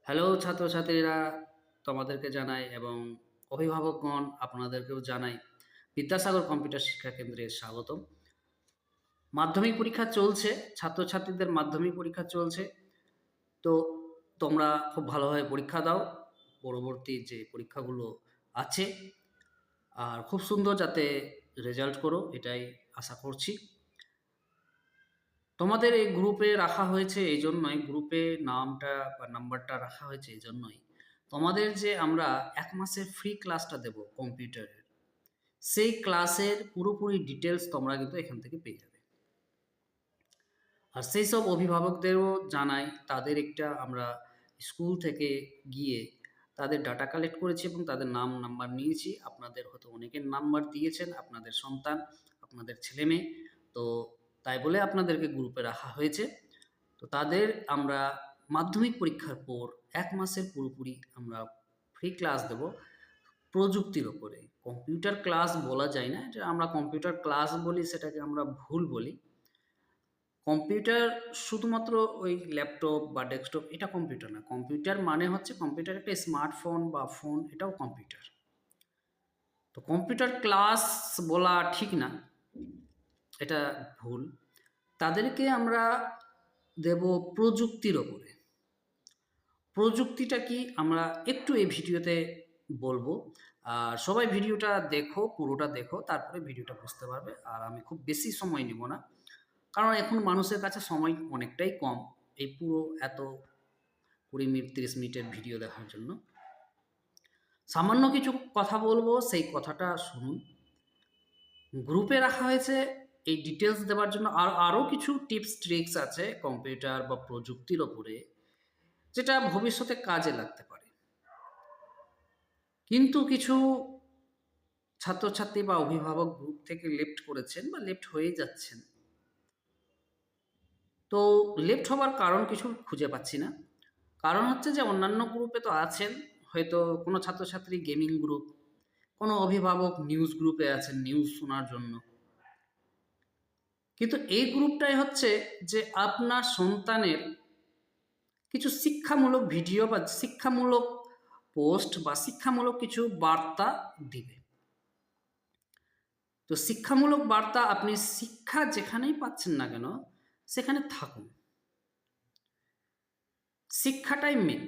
Hello ছাত্রছাত্রীরা, তোমাদেরকে জানাই এবং অভিভাবকগণ আপনাদেরকেও জানাই বিদ্যাসাগর কম্পিউটার শিক্ষা কেন্দ্রে স্বাগতম। মাধ্যমিক পরীক্ষা চলছে, ছাত্রছাত্রীদের মাধ্যমিক পরীক্ষা চলছে। তো তোমরা খুব ভালোভাবে পরীক্ষা দাও, পরবর্তী যে পরীক্ষাগুলো আছে, আর খুব সুন্দর যাতে রেজাল্ট করো এটাই আশা করছি। তোমাদের এই গ্রুপে রাখা হয়েছে এই জন্যই, গ্রুপে নামটা বা নাম্বারটা রাখা হয়েছে এই জন্যই, তোমাদের যে আমরা ১ মাসের ফ্রি ক্লাসটা দেব কম্পিউটারের, সেই ক্লাসের পুরোপুরি ডিটেলস তোমরা কিন্তু এখান থেকে পেয়ে যাবে। আর সেই সব অভিভাবকদেরও জানাই, তাদের একটা আমরা স্কুল থেকে গিয়ে তাদের ডাটা কালেক্ট করেছি এবং তাদের নাম নাম্বার নিয়েছি। আপনাদের হয়তো অনেকের নাম্বার দিয়েছেন, আপনাদের সন্তান, আপনাদের ছেলেমেয়ে, তো তাই বলে আপনাদেরকে গ্রুপে রাখা হয়েছে। তো তাদের আমরা মাধ্যমিক পরীক্ষার পর ১ মাসের পুরোপুরি আমরা ফ্রি ক্লাস দেব প্রযুক্তির ওপরে। কম্পিউটার ক্লাস বলা যায় না, এটা আমরা কম্পিউটার ক্লাস বলি, সেটাকে আমরা ভুল বলি। কম্পিউটার শুধুমাত্র ওই ল্যাপটপ বা ডেস্কটপ, এটা কম্পিউটার না। কম্পিউটার মানে হচ্ছে কম্পিউটার একটা স্মার্টফোন বা ফোন, এটাও কম্পিউটার। তো কম্পিউটার ক্লাস বলা ঠিক না, এটা ভুল। তাদেরকে আমরা দেব প্রযুক্তির ওপরে। প্রযুক্তিটা কি আমরা একটু এই ভিডিওতে বলবো। আর সবাই ভিডিওটা দেখো, পুরোটা দেখো, তারপরে ভিডিওটা বুঝতে পারবে। আর আমি খুব বেশি সময় নিব না, কারণ এখন মানুষের কাছে সময় অনেকটাই কম এই পুরো এত ২০ মিনিট ৩০ মিনিটের ভিডিও দেখার জন্য। সামান্য কিছু কথা বলবো, সেই কথাটা শুনুন। গ্রুপে রাখা হয়েছে এই ডিটেলস দেওয়ার জন্য। আর আরও কিছু টিপস ট্রিক্স আছে কম্পিউটার বা প্রযুক্তির ওপরে, যেটা ভবিষ্যতে কাজে লাগতে পারে। কিন্তু কিছু ছাত্রছাত্রী বা অভিভাবক গ্রুপ থেকে লেফট করেছেন বা লেফট হয়ে যাচ্ছেন। তো লেফট হবার কারণ কিছু খুঁজে পাচ্ছি না। কারণ হচ্ছে যে অন্যান্য গ্রুপে তো আছেন, হয়তো কোনো ছাত্রছাত্রী গেমিং গ্রুপ, কোনো অভিভাবক নিউজ গ্রুপে আছেন নিউজ শোনার জন্য। কিন্তু এই গ্রুপটাই হচ্ছে যে আপনার সন্তানের কিছু শিক্ষামূলক ভিডিও বা শিক্ষামূলক পোস্ট বা শিক্ষামূলক কিছু বার্তা দিবে। তো শিক্ষামূলক বার্তা, আপনি শিক্ষা যেখানেই পাচ্ছেন না কেন সেখানে থাকুন, শিক্ষাটাই মেন।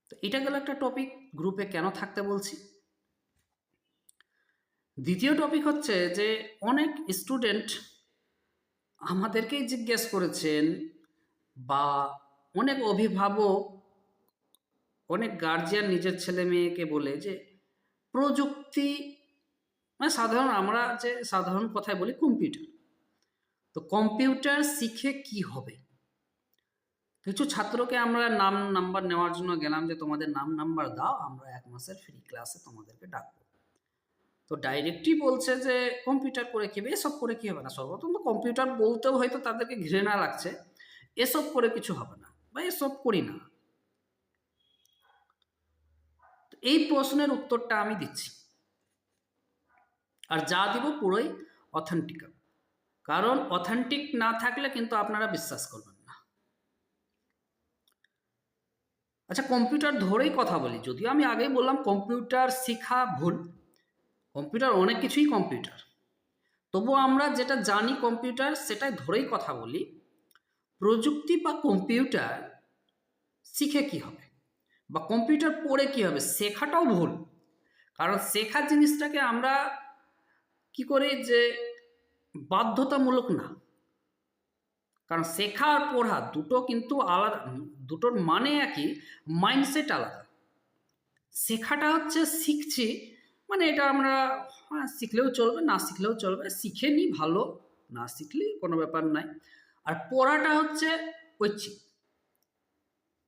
তো এটা গেল একটা টপিক, গ্রুপে কেন থাকতে বলছি। দ্বিতীয় টপিক হচ্ছে যে অনেক স্টুডেন্ট আমাদেরকেই জিজ্ঞেস করেছেন, বা অনেক অভিভাবক, অনেক গার্জিয়ান নিজের ছেলে মেয়েকে বলে যে প্রযুক্তি, মানে সাধারণ, আমরা যে সাধারণ কথায় বলি কম্পিউটার, তো কম্পিউটার শিখে কি হবে। কিছু ছাত্রকে আমরা নাম নাম্বার নেওয়ার জন্য গেলাম যে তোমাদের নাম নাম্বার দাও, আমরা ১ মাসের ফ্রি ক্লাসে তোমাদেরকে ডাকবো। তো ডাইরেক্টই বলছে যে কম্পিউটার করে কি হবে, এসব করে কি হবে না। সর্বপ্রথম তো কম্পিউটার বলতেও হয়তো তাদেরকে ঘৃণা লাগছে, এসব করে কিছু হবে না বা এসব করি না। এই প্রশ্নের উত্তরটা আমি দিচ্ছি, আর যা দিব পুরোই অথেন্টিক, কারণ অথেন্টিক না থাকলে কিন্তু আপনারা বিশ্বাস করবেন না। আচ্ছা, কম্পিউটার ধরেই কথা বলি, যদিও আমি আগেই বললাম কম্পিউটার শেখা ভুল, কম্পিউটার অনেক কিছুই কম্পিউটার, তবুও আমরা যেটা জানি কম্পিউটার সেটাই ধরেই কথা বলি। প্রযুক্তি বা কম্পিউটার শিখে কি হবে বা কম্পিউটার পড়ে কি হবে, শেখাটাও ভুল। কারণ শেখার জিনিসটাকে আমরা কি করি যে বাধ্যতামূলক না, কারণ শেখা আর পড়া দুটো কিন্তু আলাদা, দুটোর মানে একই, মাইন্ডসেট আলাদা। শেখাটা হচ্ছে শিখছি, মানে এটা আমরা শিখলেও চলবে, না শিখলেও চলবে, শিখে নিই ভালো, না শিখলে কোনো ব্যাপার নাই। আর পড়াটা হচ্ছে ঐচ্ছিক,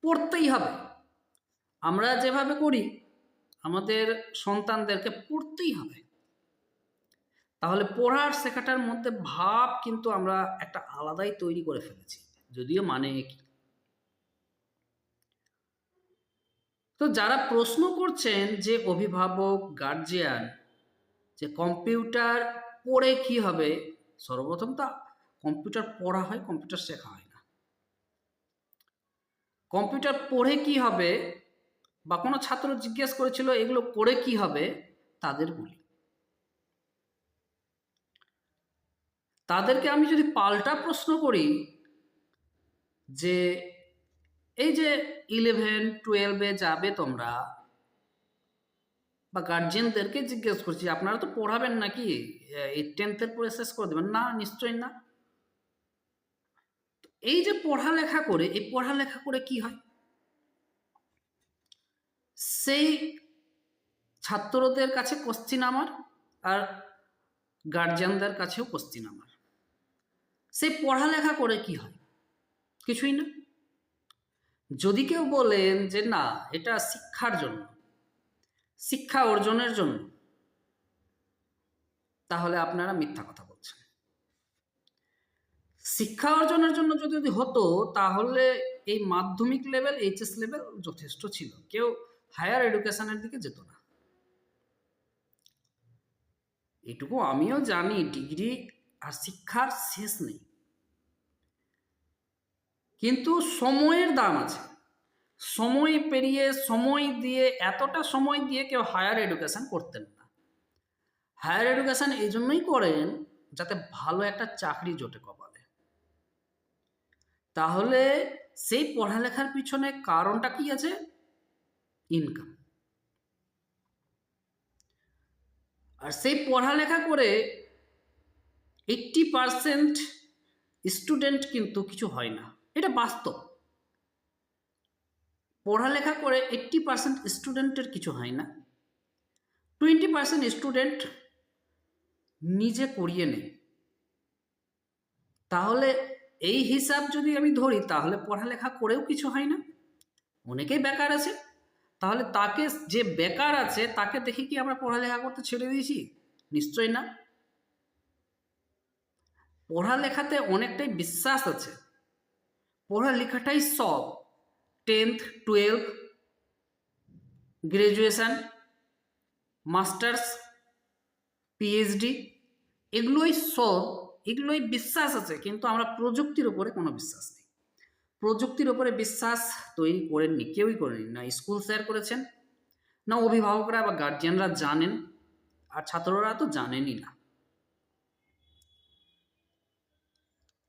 পড়তেই হবে। আমরা যেভাবে করি আমাদের সন্তানদেরকে পড়তেই হবে। তাহলে পড়ার শেখাটার মধ্যে ভাব কিন্তু আমরা একটা আলাদাই তৈরি করে ফেলেছি, যদিও মানে একই। তো যারা প্রশ্ন করছেন যে অভিভাবক গার্জিয়ান, যে কম্পিউটার পড়ে কি হবে, সর্বপ্রথম তো কম্পিউটার পড়া হয়, কম্পিউটার শেখা হয় না। কম্পিউটার পড়ে কি হবে, বা কোনো ছাত্র জিজ্ঞেস করেছিল এগুলো করে কি হবে, তাদের বলি। তাদেরকে আমি যদি পাল্টা প্রশ্ন করি যে এই যে 11-12 যাবে তোমরা, বা গার্জিয়ানদেরকে জিজ্ঞেস করছি আপনারা তো পড়াবেন নাকি, এই 10th পরে শেষ করে দেবেন না? নিশ্চয়ই না। এই যে পড়ালেখা করে, এই পড়ালেখা করে কি হয়? সেই ছাত্রদের কাছে কোশ্চিন আমার, আর গার্জিয়ানদের কাছেও কোশ্চিন আমার। সেই পড়ালেখা করে কি হয়? কিছুই না। যদি কেউ বলেন যে না এটা শিক্ষার জন্য, শিক্ষা অর্জনের জন্য, তাহলে আপনারা মিথ্যা কথা বলছেন। শিক্ষা অর্জনের জন্য যদি হতো তাহলে এই মাধ্যমিক লেভেল, এইচএস লেভেল যথেষ্ট ছিল, কেউ হায়ার এডুকেশনের দিকে যেত না। এটুকু আমিও জানি, ডিগ্রি আর শিক্ষার শেষ নেই, কিন্তু সময়ের দাম আছে। সময় পেরিয়ে, সময় দিয়ে, এতটা সময় দিয়ে কেউ হায়ার এডুকেশন করতেন না। হায়ার এডুকেশন এই জন্যই করেন যাতে ভালো একটা চাকরি জোটে কপালে। তাহলে সেই পড়ালেখার পিছনে কারণটা কি আছে? ইনকাম। আর সেই পড়ালেখা করে 80% স্টুডেন্ট কিন্তু কিছু হয় না, এটা বাস্তব। পড়ালেখা করে 80% স্টুডেন্টের কিছু হয় না, 20% স্টুডেন্ট নিজে করিয়ে নেয়। তাহলে এই হিসাব যদি আমি ধরি তাহলে পড়ালেখা করেও কিছু হয় না, অনেকেই বেকার আছে। তাহলে তাকে, যে বেকার আছে তাকে দেখে কি আমরা পড়ালেখা করতে ছেড়ে দিয়েছি? নিশ্চয়ই না। পড়ালেখাতে অনেকটাই বিশ্বাস আছে, পড়ালেখাটাই সব। 10th, 12, গ্রাজুয়েশন, মাস্টার্স, পিএইচডি, এগুলোই সব, এগুলোই বিশ্বাস আছে। কিন্তু আমরা প্রযুক্তির উপরে কোনো বিশ্বাস নেই। প্রযুক্তির উপরে বিশ্বাস তৈরি করেননি, কেউই করেনি, না স্কুল স্যার করেছেন, না অভিভাবকরা বা গার্জিয়ানরা জানেন, আর ছাত্ররা তো জানেনই না।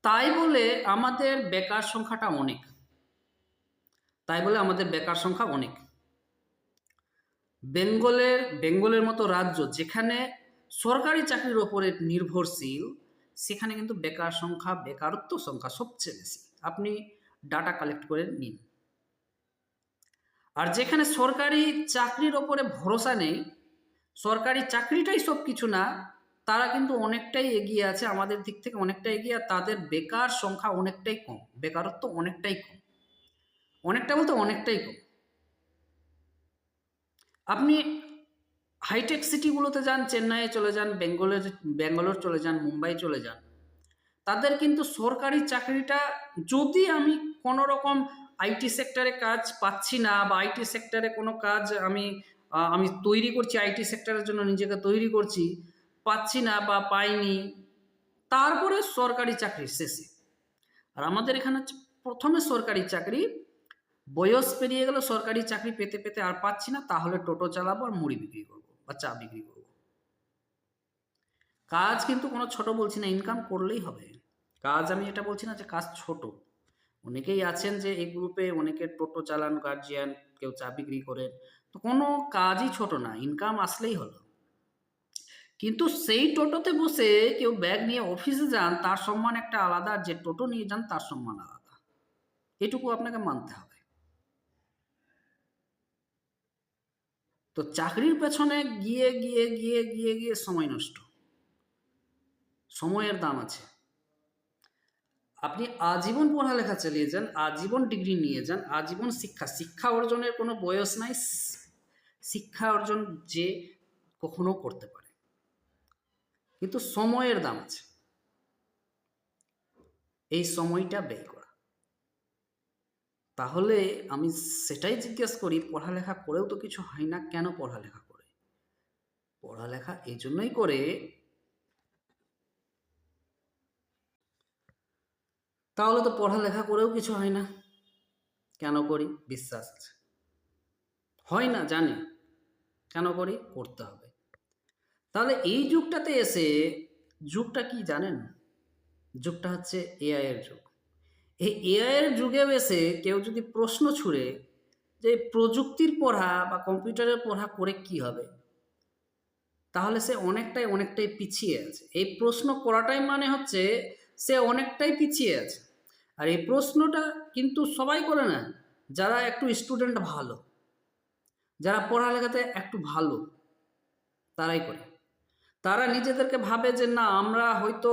তাই বলে আমাদের বেকার সংখ্যাটা অনেক, তাই বলে আমাদের বেকার সংখ্যা অনেক। বেঙ্গলের মতো রাজ্য যেখানে সরকারি চাকরির ওপরে নির্ভরশীল, সেখানে কিন্তু বেকার সংখ্যা, বেকারত্ব সংখ্যা সবচেয়ে বেশি। আপনি ডাটা কালেক্ট করে নিন। আর যেখানে সরকারি চাকরির ওপরে ভরসা নেই, সরকারি চাকরিটাই সব কিছু না, তারা কিন্তু অনেকটাই এগিয়ে আছে, আমাদের দিক থেকে অনেকটাই এগিয়ে, আর তাদের বেকার সংখ্যা অনেকটাই কম, বেকারত্ব অনেকটাই কম, অনেকটা বলতে অনেকটাই কম। আপনি হাইটেক সিটিগুলোতে যান, চেন্নাইয়ে চলে যান, ব্যাঙ্গালোর চলে যান, মুম্বাই চলে যান, তাদের কিন্তু সরকারি চাকরিটা, যদি আমি কোনো রকম আইটি সেক্টরে কাজ পাচ্ছি না, বা আইটি সেক্টরে কোনো কাজ আমি তৈরি করছি, আইটি সেক্টরের জন্য নিজেকে তৈরি করছি, পাচ্ছি না বা পাইনি, তারপরে সরকারি চাকরি শেষে। আর আমাদের এখানে হচ্ছে প্রথমে সরকারি চাকরি, বয়স পেরিয়ে গেল সরকারি চাকরি পেতে পেতে আর পাচ্ছি না, তাহলে টোটো চালাবো আর মুড়ি বিক্রি করবো বা চা বিক্রি করবো। কাজ কিন্তু কোনো ছোট বলছি না, ইনকাম করলেই হবে। কাজ আমি এটা বলছি না যে কাজ ছোট। অনেকেই আছেন যে এই গ্রুপে, অনেকে টোটো চালান, গার্জিয়ান, কেউ চা বিক্রি করেন, তো কোনো কাজই ছোট না, ইনকাম আসলেই হলো। কিন্তু সেই টোটোতে বসে কেউ ব্যাগ নিয়ে অফিসে যান, তার সম্মান একটা আলাদা, আর যে টোটো নিয়ে যান তার সম্মান আলাদা, এটুকু আপনাকে মানতে হবে। তো চাকরির পেছনে গিয়ে গিয়ে গিয়ে গিয়ে গিয়ে সময় নষ্ট, সময়ের দাম আছে। আপনি আজীবন পড়ালেখা চালিয়ে যান, আজীবন ডিগ্রি নিয়ে যান, আজীবন শিক্ষা অর্জনের কোনো বয়স নাই। শিক্ষা অর্জন যে কখনো করতে পারে, কিন্তু সময়ের দাম আছে, এই সময়টা ব্যয় করা। তাহলে আমি সেটাই জিজ্ঞেস করি, পড়ালেখা করেও তো কিছু হয় না, কেন পড়ালেখা করে? পড়ালেখা এই জন্যই করে, তাহলে তো পড়ালেখা করেও কিছু হয় না, কেন করি? বিশ্বাস আছে। হয় না জানি, কেন করি? করতে হবে। তাহলে এই যুগটাতে এসে, যুগটা কি জানেন? যুগটা হচ্ছে এআই এর যুগ। এই এআই এর যুগে এসে কেউ যদি প্রশ্ন ছুড়ে যে প্রযুক্তির পড়া বা কম্পিউটারের পড়া করে কি হবে, তাহলে সে অনেকটাই পিছিয়ে আছে। এই প্রশ্ন করাটাই মানে হচ্ছে সে অনেকটাই পিছিয়ে আছে। আর এই প্রশ্নটা কিন্তু সবাই করে না, যারা একটু স্টুডেন্ট ভালো, যারা পড়ালেখাতে একটু ভালো, তারাই করে। তারা নিজেদেরকে ভাবে যে না, আমরা হয়তো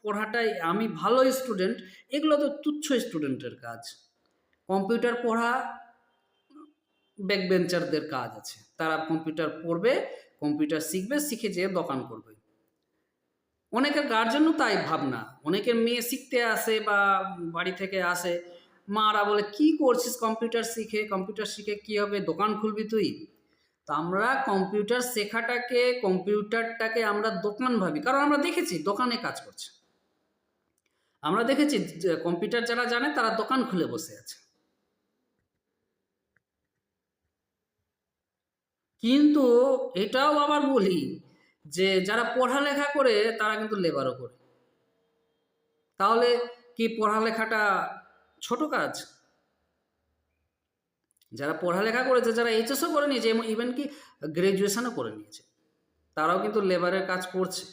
পড়াটাই, আমি ভালো স্টুডেন্ট, এগুলো তো তুচ্ছ স্টুডেন্টের কাজ। কম্পিউটার পড়া ব্যাক বেঞ্চারদের কাজ আছে, তারা কম্পিউটার পড়বে, কম্পিউটার শিখবে, শিখে যেয়ে দোকান করবে। অনেকের গার্জেনও তাই ভাবনা, অনেকের মেয়ে শিখতে আসে বা বাড়ি থেকে আসে, মারা বলে কি করছিস কম্পিউটার শিখে, কম্পিউটার শিখে কি হবে, দোকান খুলবি তুই? তো আমরা কম্পিউটার শেখাটাকে, কম্পিউটারটাকে আমরা দোকান ভাবি, কারণ আমরা দেখেছি দোকানে কাজ করছে। আমরা দেখেছি যে কম্পিউটার যারা জানে তারা দোকান খুলে বসে আছে। কিন্তু এটাও আবার বলি যে যারা পড়ালেখা করে তারা কিন্তু লেবারও করে। তাহলে কি পড়ালেখাটা ছোট কাজ? যারা পড়ালেখা করেছে, যারা এইচএসও করে নিয়েছে, ইভেন কি গ্রাজুয়েশনও করে নিয়েছে, তারাও কিন্তু লেবারের কাজ করছে।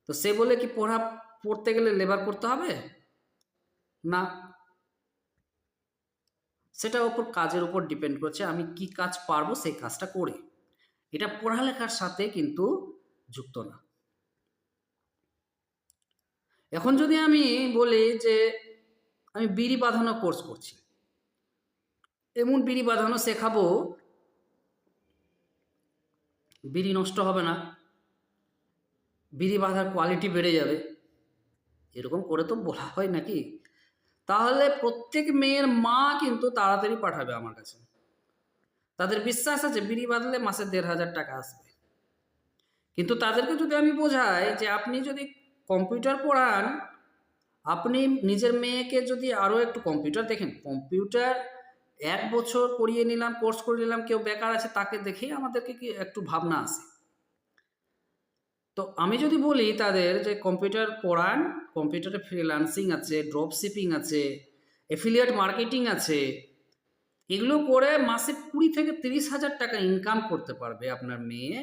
তো সে বলে কি পড়তে গেলে লেবার করতে হবে? না, সেটা ওপর কাজের উপর ডিপেন্ড করছে, আমি কি কাজ পারবো সেই কাজটা করে। এটা পড়ালেখার সাথে কিন্তু যুক্ত না। এখন যদি আমি বলি যে আমি বিড়ি বাঁধানো কোর্স করছি, এমন বিড়ি বাঁধানো শেখাবো বিড়ি নষ্ট হবে না, বিড়ি বাঁধার কোয়ালিটি বেড়ে যাবে, এরকম করে তো বলা হয় নাকি? তাহলে প্রত্যেক মেয়ের মা কিন্তু তাড়াতাড়ি পাঠাবে আমার কাছে। তাদের বিশ্বাস আছে বিড়ি বাঁধলে মাসে ১,৫০০ টাকা আসবে। কিন্তু তাদেরকে যদি আমি বোঝাই যে আপনি যদি কম্পিউটার পড়ান, আপনি নিজের মেয়েকে যদি আরও একটু কম্পিউটার দেখেন, কম্পিউটার ১ বছর করিয়ে নিলাম, কোর্স করে নিলাম, কেউ বেকার আছে তাকে দেখেই আমাদেরকে কি একটু ভাবনা আসে। তো আমি যদি বলি তাদের যে কম্পিউটার পড়ান, কম্পিউটারে ফ্রিল্যান্সিং আছে, ড্রপ শিপিং আছে, এফিলিয়েট মার্কেটিং আছে, এগুলো করে মাসে ২০ থেকে ৩০,০০০ টাকা ইনকাম করতে পারবে আপনার মেয়ে,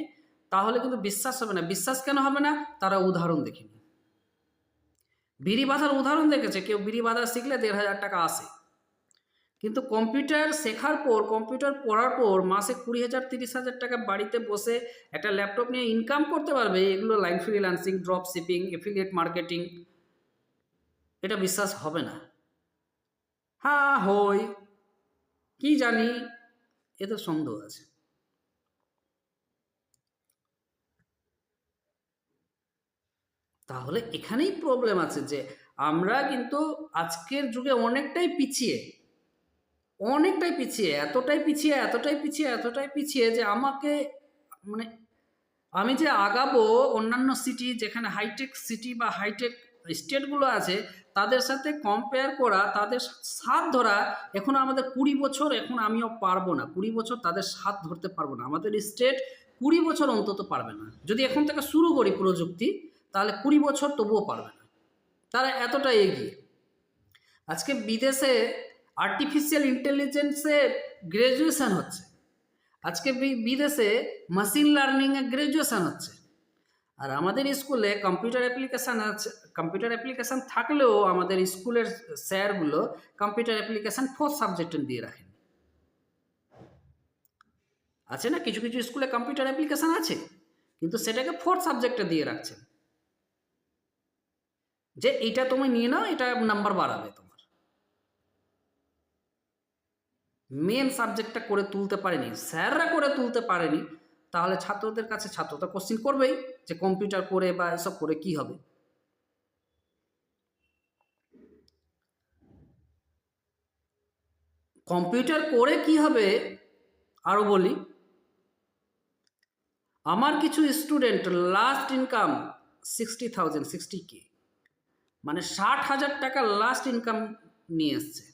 তাহলে কিন্তু বিশ্বাস হবে না। বিশ্বাস কেন হবে না? তারা উদাহরণ দেখেনি। বিড়ি বাঁধার উদাহরণ দেখেছে, কেউ বিড়ি বাঁধা শিখলে ১,৫০০ টাকা আসে। কিন্তু কম্পিউটার শেখার পর, কম্পিউটার পড়ার পর মাসে ২০,০০০ ৩০,০০০ টাকা বাড়িতে বসে একটা ল্যাপটপ নিয়ে ইনকাম করতে পারবে। এগুলো line freelancing, drop shipping, affiliate marketing, এটা বিশ্বাস হবে না। হ্যাঁ হয়, কি জানি, এতে সন্দেহ আছে। তাহলে এখানেই প্রবলেম আছে যে আমরা কিন্তু আজকের যুগে অনেকটাই পিছিয়ে, অনেকটাই পিছিয়ে, এতটাই পিছিয়ে যে আমাকে, মানে আমি যে আগাবো অন্যান্য সিটি, যেখানে হাইটেক সিটি বা হাইটেক স্টেটগুলো আছে, তাদের সাথে কম্পেয়ার করা, তাদের সাথ ধরা, এখন আমাদের ২০ বছর, এখন আমিও পারবো না ২০ বছর তাদের সাথ ধরতে পারবো না। আমাদের স্টেট ২০ বছর অন্তত পারবে না। যদি এখন থেকে শুরু করি প্রযুক্তি, তাহলে ২০ বছর তবুও পারবে না, তারা এতটা এগিয়ে। আজকে বিদেশে আর্টিফিশিয়াল ইন্টেলিজেন্সে গ্র্যাজুয়েশন হচ্ছে, আজকে বিদেশে মেশিন লার্নিংয়ে গ্র্যাজুয়েশন হচ্ছে, আর আমাদের স্কুলে কম্পিউটার অ্যাপ্লিকেশান আছে। কম্পিউটার অ্যাপ্লিকেশান থাকলেও আমাদের স্কুলের স্যারগুলো কম্পিউটার অ্যাপ্লিকেশান 4th সাবজেক্টে দিয়ে রাখেন। আছে না, কিছু কিছু স্কুলে কম্পিউটার অ্যাপ্লিকেশান আছে, কিন্তু সেটাকে 4th সাবজেক্টে দিয়ে রাখছেন, যে এটা তুমি নিয়ে নাও, এটা নাম্বার বাড়াবে তোমার। মেন সাবজেক্টটা করে তুলতে পারেনি, স্যাররা করে তুলতে পারেনি, তাহলে ছাত্রদের কাছে ছাত্রটা কোশ্চিন করবেই যে কম্পিউটার করে বা এসব করে কি হবে। কম্পিউটার করে কি হবে আরও বলি, আমার কিছু স্টুডেন্ট লাস্ট ইনকাম 60,000, 60K, মানে 60,000 টাকা লাস্ট ইনকাম নিয়ে এসছে।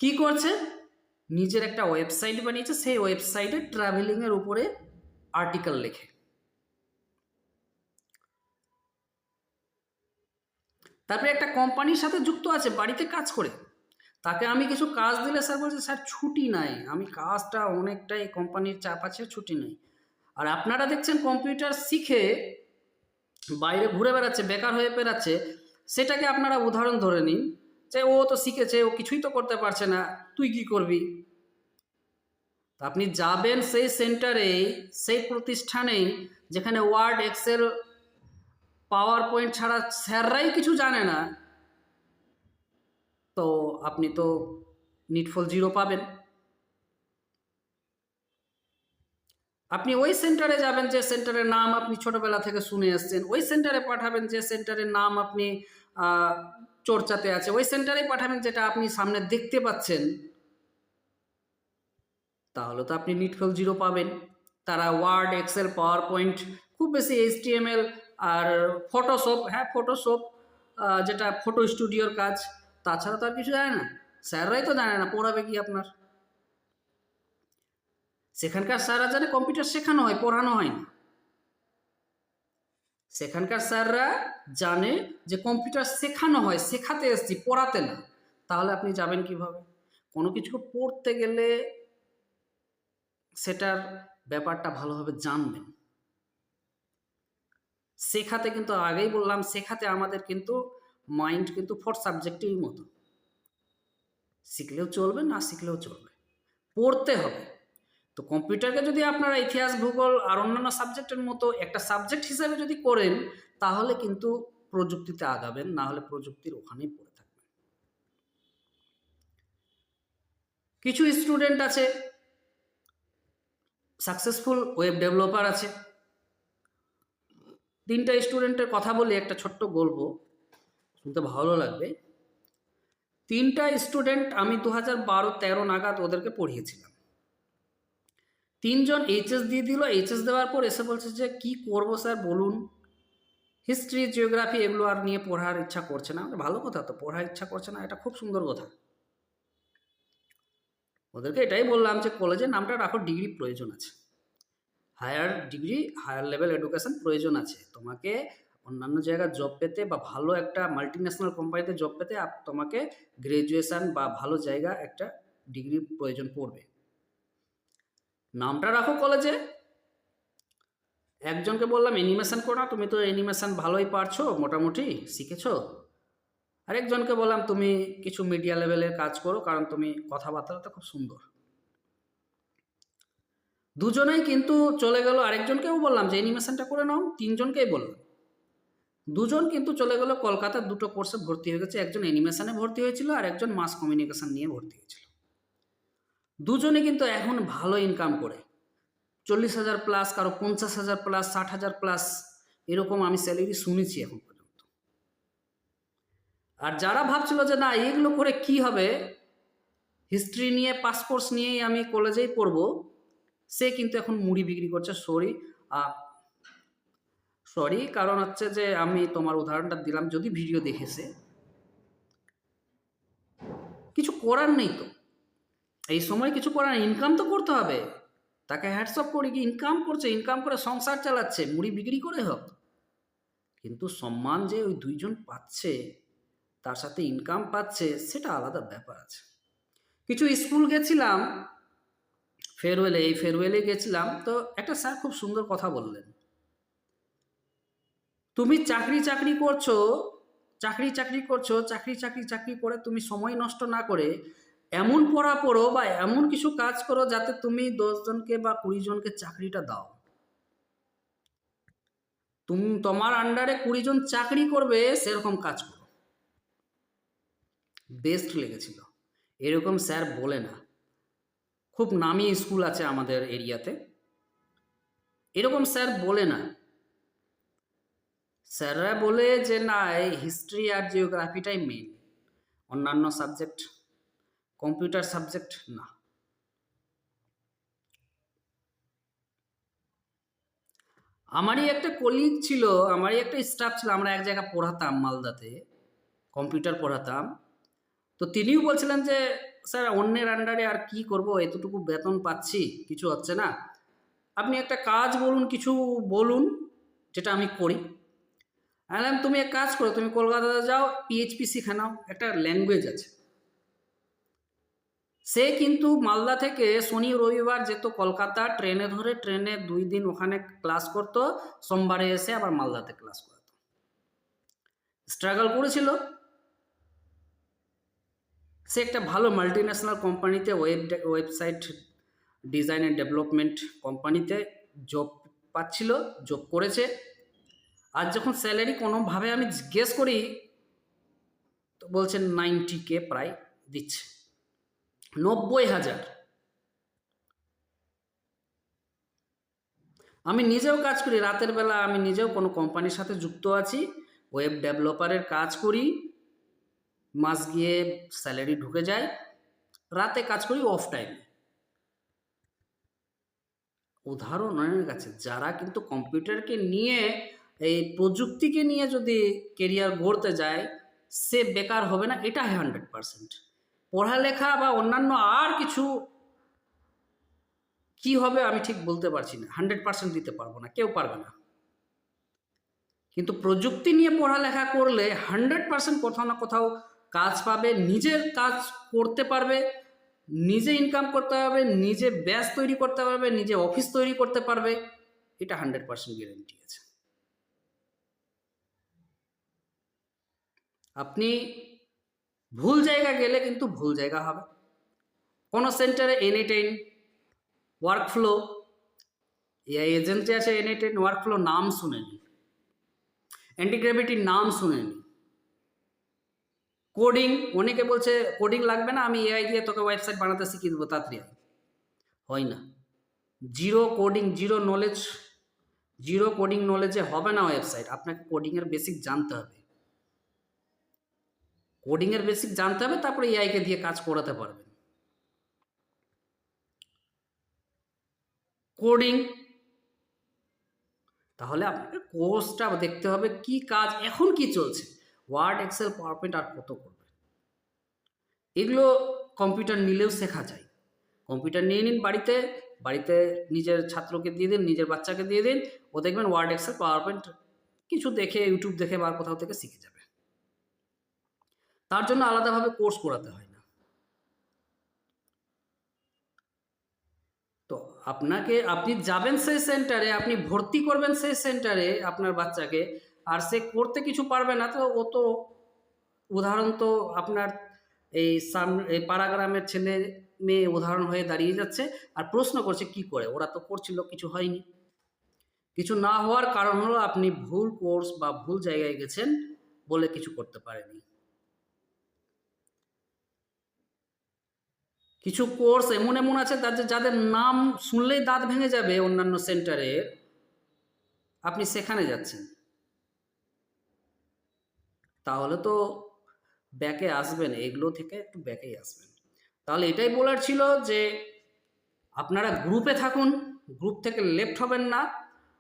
কি করছে, নিজের একটা ওয়েবসাইট বানিয়েছে, সেই ওয়েবসাইটে ট্রাভেলিংয়ের উপরে আর্টিকেল লেখে। তারপরে একটা কোম্পানির সাথে যুক্ত আছে, বাড়িতে কাজ করে, তাকে আমি কিছু কাজ দিলে স্যার বলছে স্যার ছুটি নাই, আমি কাজটা অনেকটাই কোম্পানির চাপ আছে, ছুটি নেই। আর আপনারা দেখছেন কম্পিউটার শিখে বাইরে ঘুরে বেড়াচ্ছে, বেকার হয়ে বেড়াচ্ছে, সেটাকে আপনারা উদাহরণ ধরে নিন যে ও তো শিখেছে, ও কিছুই তো করতে পারছে না, তুই কি করবি? আপনি যাবেন সেই সেন্টারেই, সেই প্রতিষ্ঠানেই যেখানে ওয়ার্ড, এক্সেল, পাওয়ার পয়েন্ট ছাড়া স্যাররাই কিছু জানে না, তো আপনি তো নিটফল 0 পাবেন। আপনি ওই সেন্টারে যাবেন যে সেন্টারের নাম আপনি ছোটবেলা থেকে শুনে আসছেন, ওই সেন্টারে পাঠাবেন যে সেন্টারের নাম আপনি চর্চাতে আছে, ওই সেন্টারে পাঠাবেন যেটা আপনি সামনে দেখতে পাচ্ছেন, তাহলে তো আপনি নিটফল 0 পাবেন। তারা ওয়ার্ড, এক্সেল, পাওয়ার পয়েন্ট, খুব বেশি HTML আর ফটোশপ, হ্যাঁ ফটোশপ যেটা ফটো স্টুডিওর কাজ, তাছাড়া তো আর কিছু জানে না। স্যাররাই তো জানে না, পড়াবে কি আপনার? সেখানকার স্যাররা জানে কম্পিউটার শেখানো হয়, পড়ানো হয় না। সেখানকার স্যাররা জানে যে কম্পিউটার শেখানো হয়, শেখাতে এসছি, পড়াতে না। তাহলে আপনি যাবেন কিভাবে? কোনো কিছুকে পড়তে গেলে সেটার ব্যাপারটা ভালোভাবে জানবেন। শেখাতে কিন্তু আগেই বললাম, শেখাতে আমাদের কিন্তু মাইন্ড কিন্তু 4 সাবজেক্টের মতো, শিখলেও চলবে, না শিখলেও চলবে, পড়তে হবে। তো কম্পিউটারকে যদি আপনারা ইতিহাস, ভূগোল আর অন্যান্য সাবজেক্টের মতো একটা সাবজেক্ট হিসাবে যদি করেন, তাহলে কিন্তু প্রযুক্তিতে আগাবেন, না হলে প্রযুক্তির ওখানেই পড়ে থাকবেন। কিছু স্টুডেন্ট আছে সাকসেসফুল ওয়েব ডেভেলপার আছে। 3টা স্টুডেন্টের কথা বলি, একটা ছোট্ট গল্প, শুনতে ভালো লাগবে। 3টা স্টুডেন্ট আমি 2012-13 নাগাদ ওদেরকে পড়িয়েছিলাম। 3জন এইচএস দিয়ে দিল, এইচএস দেওয়ার পর এসে বলছে যে কি করব স্যার বলুন, হিস্ট্রি, জিওগ্রাফি এগুলো আর নিয়ে পড়ার ইচ্ছা করছে না। ভালো কথা, তো পড়ার ইচ্ছা করছে না, এটা খুব সুন্দর কথা। ওদেরকে এটাই বললাম যে কলেজের নামটা রাখো, ডিগ্রি প্রয়োজন আছে, higher degree, higher level education প্রয়োজন আছে। তোমাকে অন্যান্য জায়গায় জব পেতে বা ভালো একটা মাল্টিন্যাশনাল কোম্পানিতে জব পেতে তোমাকে গ্র্যাজুয়েশন বা ভালো জায়গা একটা ডিগ্রির প্রয়োজন পড়বে। নামটা রাখো কলেজে। একজনকে বললাম অ্যানিমেশন করো, তুমি তো অ্যানিমেশন ভালোই পারছো, মোটামুটি শিখেছো। আরেকজনকে বললাম তুমি কিছু মিডিয়া লেভেলের কাজ করো, কারণ তুমি কথাবার্তা খুব সুন্দর। দুজনেই কিন্তু চলে গেল। আরেকজনকেও বললাম যে অ্যানিমেশনটা করে নাও, 3জনকেই বললাম। দুজন কিন্তু চলে গেল কলকাতার 2টো কোর্সে ভর্তি হয়ে গেছে। একজন অ্যানিমেশনে ভর্তি হয়েছিল আর একজন মাস কমিউনিকেশন নিয়ে ভর্তি হয়েছিল। দুজনে কিন্তু এখন ভালো ইনকাম করে, 40,000 প্লাস, কারো 50,000 প্লাস, 60,000 প্লাস, এরকম আমি স্যালারি শুনেছি এখন পর্যন্ত। আর যারা ভাবছিল যে না এগুলো করে কি হবে, হিস্ট্রি নিয়ে, পাসকোর্স নিয়েই আমি কলেজেই পড়বো, সে কিন্তু এখন মুড়ি বিক্রি করছে। সরি, কারণ হচ্ছে যে আমি তোমার উদাহরণটা দিলাম, যদি ভিডিও দেখেছে, কিছু করার নেই তো, এই সময় কিছু করার, ইনকাম তো করতে হবে। তাকে হ্যাটস অফ করি, কি ইনকাম করছে, ইনকাম করে সংসার চালাচ্ছে, মুড়ি বিক্রি করে হোক। কিন্তু সম্মান যে ওই 2জন পাচ্ছে, তার সাথে ইনকাম পাচ্ছে, সেটা আলাদা ব্যাপার আছে। কিছু স্কুল গেছিলাম ফেয়ারওয়েলে, এই ফেয়ারওয়েলে গেছিলাম, তো একটা স্যার খুব সুন্দর কথা বললেন। তুমি চাকরি করছো, চাকরি করে তুমি সময় নষ্ট না করে এমন পড়া পড়ো বা এমন কিছু কাজ করো যাতে তুমি 10 জনকে বা 20 জনকে চাকরিটা দাও। তুমি তোমার আন্ডারে 20 জন চাকরি করবে, সেরকম কাজ করো। বেস্ট লেগেছিল। এরকম স্যার বলে না, খুব নামি স্কুল আছে আমাদের এরিয়াতে, এরকম স্যার বলে না। স্যাররা বলে যে না, এই হিস্ট্রি আর জিওগ্রাফিটাই মেন, অন্যান্য সাবজেক্ট, কম্পিউটার সাবজেক্ট না। আমারই একটা কলিগ ছিল, আমারই একটা স্টাফ ছিল, আমরা এক জায়গায় পড়াতাম মালদাতে, কম্পিউটার পড়াতাম। তো তিনিও বলছিলেন যে স্যার অন্যের আন্ডারে আর কি করব, এতটুকু বেতন পাচ্ছি, কিছু হচ্ছে না, আপনি একটা কাজ বলুন, কিছু বলুন যেটা আমি করি। আলাম তুমি এক কাজ করো, তুমি কলকাতাতে যাও, পিএইচপি শিখে নাও, একটা ল্যাঙ্গুয়েজ আছে। সে কিন্তু মালদা থেকে শনি রবিবার যেত কলকাতা, ট্রেনে ধরে, ট্রেনে 2 দিন ওখানে ক্লাস করতো, সোমবারে এসে আবার মালদাতে ক্লাস করতো। স্ট্রাগল করেছিল। সে একটা ভালো মাল্টিন্যাশনাল কোম্পানিতে ওয়েবসাইট ডিজাইন অ্যান্ড ডেভেলপমেন্ট কোম্পানিতে জব পাচ্ছিল, জব করেছে। আর যখন স্যালারি কোনোভাবে আমি জিজ্ঞেস করি তো বলছেন 90K প্রায় দিচ্ছে, 90,000। আমি নিজেও কাজ করি রাতের বেলা, আমি নিজেও কোনো কোম্পানির সাথে যুক্ত আছি, ওয়েব ডেভেলপারের কাজ করি, মাস গিয়ে স্যালারি ঢুকে যায়, রাতে কাজ করি অফ টাইমে। উদাহরণ অনেক আছে যারা কিন্তু কম্পিউটারকে নিয়ে, এই প্রযুক্তিকে নিয়ে যদি কেরিয়ার গড়তে যায়, সে বেকার হবে না, এটা 100%। পড়ালেখা বা অন্যান্য আর কিছু কি হবে আমি ঠিক বলতে পারছি না, 100% দিতে পারবো না, কেউ পারবে না। কিন্তু প্রযুক্তি নিয়ে পড়ালেখা করলে 100% কোথাও না কোথাও কাজ পাবে, নিজের কাজ করতে পারবে, নিজে ইনকাম করতে পারবে, নিজে ব্যাচ তৈরি করতে পারবে, নিজে অফিস তৈরি করতে পারবে, এটা 100% গ্যারেন্টি আছে। আপনি ভুল জায়গা গেলে কিন্তু ভুল জায়গা হবে। কোনো সেন্টারে N8N ওয়ার্কফ্লো, এআই এজেন্সি আছে, N8N ওয়ার্কফ্লো নাম শুনেনি, অ্যান্টিগ্র্যাভিটির নাম শুনেনি। কোডিং, অনেকে বলছে কোডিং লাগবে না, আমি এআই দিয়ে তোকে ওয়েবসাইট বানাতে শিখিয়ে দেবো তাড়াতাড়ি। হয় না, জিরো কোডিং, জিরো কোডিং নলেজে হবে না ওয়েবসাইট। আপনাকে কোডিংয়ের বেসিক জানতে হবে, কোডিংয়ের বেসিক জানতে হবে, তারপরে এআইকে দিয়ে কাজ করাতে পারবেন। কোডিং, তাহলে আপনাকে কোর্সটা দেখতে হবে কি কাজ এখন কি চলছে, ওয়ার্ড, এক্সেল, পাওয়ার পয়েন্ট আর কত করবে, এগুলো কম্পিউটার নিলেও শেখা যায়। কম্পিউটার নিয়ে নিন বাড়িতে, বাড়িতে নিজের ছাত্রকে দিয়ে দিন, নিজের বাচ্চাকে দিয়ে দিন, ও দেখবেন ওয়ার্ড, এক্সেল, পাওয়ার পয়েন্ট কিছু দেখে, ইউটিউব দেখে বা কোথাও থেকে শিখে যাবে। তার জন্য আলাদাভাবে কোর্স করাতে হয় না। তো আপনি যাবেন সেই সেন্টারে, আপনি ভর্তি করবেন সেই সেন্টারে আপনার বাচ্চাকে, আর সে করতে কিছু পারবে না, তো ও তো উদাহরণ তো আপনার এই পাড়াগ্রামের ছেলে মেয়ে উদাহরণ হয়ে দাঁড়িয়ে যাচ্ছে, আর প্রশ্ন করছে কি করে, ওরা তো করছিল, কিছু হয়নি। কিছু না হওয়ার কারণ হলো আপনি ভুল কোর্স বা ভুল জায়গায় গেছেন বলে কিছু করতে পারেনি। কিছু কোর্স এমন এমন আছে যাদের নাম শুনলেই দাঁত ভেঙে যাবে অন্যান্য সেন্টারে, আপনি সেখানে যাচ্ছেন, তাহলে তো ব্যাকে আসবেন, এগুলো থেকে একটু ব্যাকেই আসবেন। তাহলে এটাই বলার ছিল যে আপনারা গ্রুপে থাকুন, গ্রুপ থেকে লেফট হবেন না।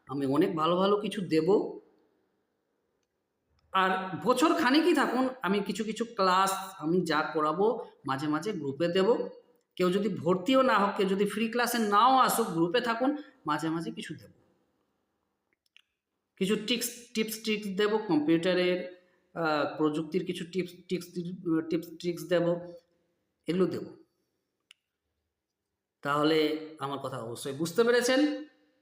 আমি অনেক ভালো ভালো কিছু দেব, আর বছর খানিকই থাকুন, আমি কিছু কিছু ক্লাস আমি যা করাবো মাঝে মাঝে গ্রুপে দেব। কেউ যদি ভর্তিও না হোক, কেউ যদি ফ্রি ক্লাসে নাও আসুক, গ্রুপে থাকুন, মাঝে মাঝে কিছু দেব, কিছু টিপস ট্রিক্স দেব কম্পিউটারের, প্রযুক্তির কিছু টিপস ট্রিক্স দেব, এগুলো দেব। তাহলে আমার কথা অবশ্যই বুঝতে পেরেছেন।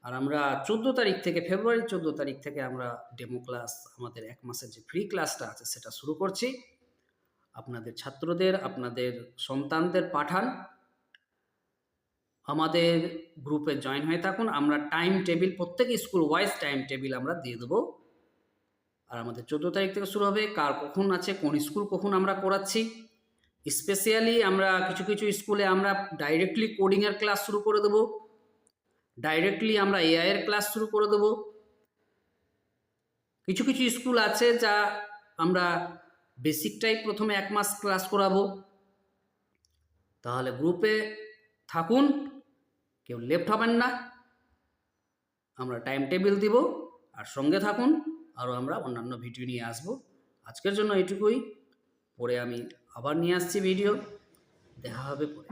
আর আমরা 14 তারিখ থেকে, ফেব্রুয়ারি 14 তারিখ থেকে আমরা ডেমো ক্লাস, আমাদের 1 মাসের যে ফ্রি ক্লাসটা আছে সেটা শুরু করছি। আপনাদের ছাত্রদের, আপনাদের সন্তানদের পাঠান, আমাদের গ্রুপে জয়েন হয়ে থাকুন। আমরা টাইম টেবিল, প্রত্যেক স্কুল ওয়াইজ টাইম টেবিল আমরা দিয়ে দেবো। আর আমাদের 14 তারিখ থেকে শুরু হবে, কার কখন আছে, কোন স্কুল কখন আমরা করাচ্ছি। স্পেশালি আমরা কিছু কিছু স্কুলে আমরা ডাইরেক্টলি কোডিংয়ের ক্লাস শুরু করে দেবো, ডাইরেক্টলি আমরা এআই এর ক্লাস শুরু করে দেবো। কিছু কিছু স্কুল আছে যা আমরা বেসিকটাই প্রথমে 1 মাস ক্লাস করাবো। তাহলে গ্রুপে থাকুন, কেউ লেফট হবেন না, আমরা টাইম টেবিল দিব, আর সঙ্গে থাকুন, আরও আমরা অন্যান্য ভিডিও নিয়ে আসব। আজকের জন্য এটুকুই, পরে আমি আবার নিয়ে আসছি ভিডিও। দেখা হবে পরে।